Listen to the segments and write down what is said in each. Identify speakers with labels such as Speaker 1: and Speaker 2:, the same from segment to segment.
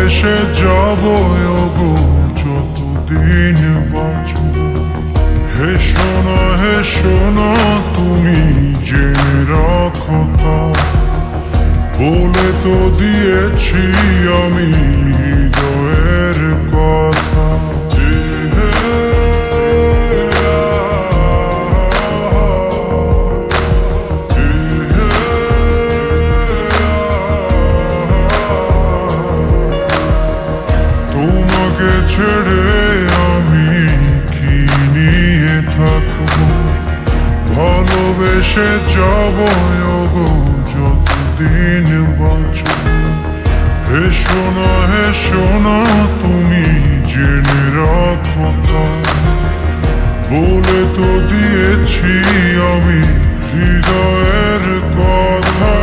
Speaker 1: ভালোবেসে যাব গো যতদিন বাঁচব। হেসো না তুমি জেনে রাখো তা, বলে তো দিয়েছি আমি হৃদয়ের কথা। তোমাকে ছেড়ে আমি কি নিয়ে থাকবো, ভালোবেসে যাব গো যতদিন বাঁচব। হেসো না তুমি জেনে রাখো তা, বলে তো দিয়েছি আমি হৃদয়ের কথা।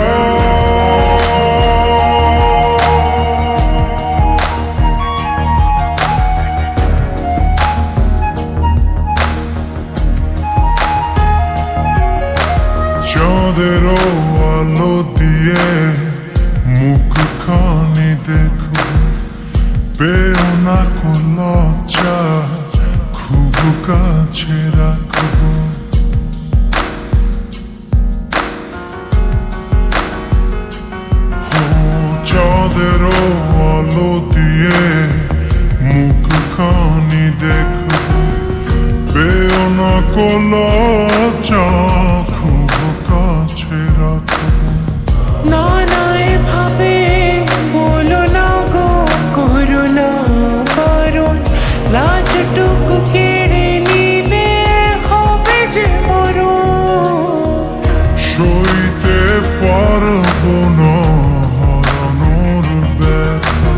Speaker 1: চাঁদের আলো দিয়ে মুখখানি দেখো, পেও না কোন লজ্জা, খুব কাছে রাখবো। চাঁদের আলো দিয়ে মুখখানি দেখো, পেও না কোন লজ্জা, খুব কাছে রাখবো।
Speaker 2: না না এভাবে বলো না গো, করো না বারণ, লাজটুকু কেড়ে নিলে হবে যে মরণ।
Speaker 1: সইতে পারবো না হারানোর ব্যথা,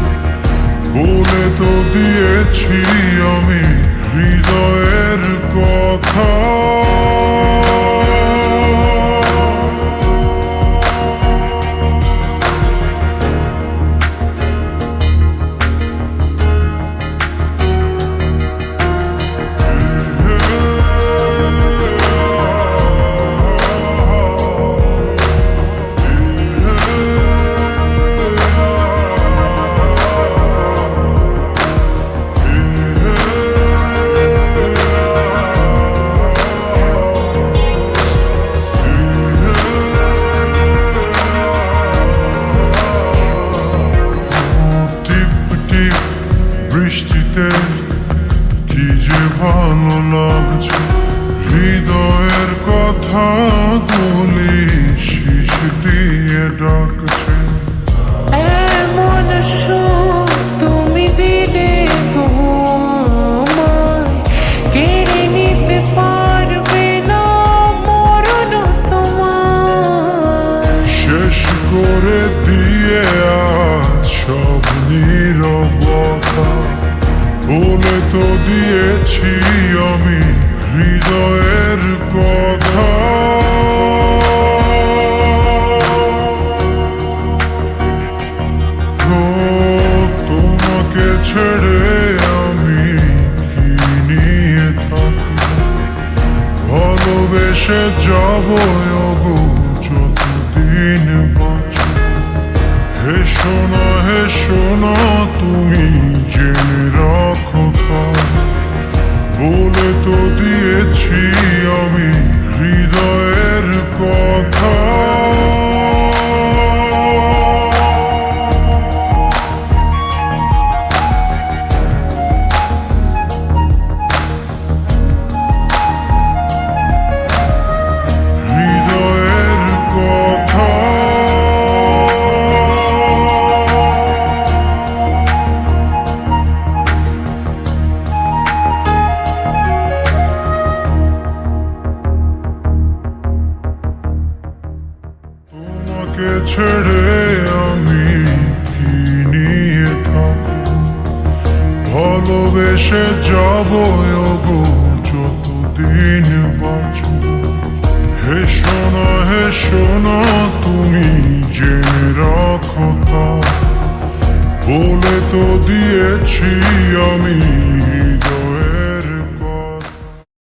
Speaker 1: বলে তো দিয়েছি আমি হৃদয়ের কথা। বৃষ্টিতে কি যে ভালো লাগছে, হৃদয়ের কথা গুলি শিশ দিয়ে ডাকছে।
Speaker 2: এমন সুখ তুমি দিলে গো আমায়, কেড়ে নিতে পারবে না মরণ তোমার।
Speaker 1: শেষ করে দিয়ে আজ সব নীরবতা, বলে তো দিয়েছি আমি হৃদয়ের কথা। তোমাকে ছেড়ে আমি কি নিয়ে থাকবো, ভালোবেসে যাব গো যতদিন বাঁচব। হেসো না তুমি জেনে রাখো তা, বলে তো দিয়েছি আমি হৃদয়ের কথা। তোমাকে ছেড়ে আমি কি নিয়ে থাকবো, ভালোবেসে যাব গো যতদিন বাঁচব। হেসো না তুমি জেনে রাখো তা, বলে তো দিয়েছি আমি হৃদয়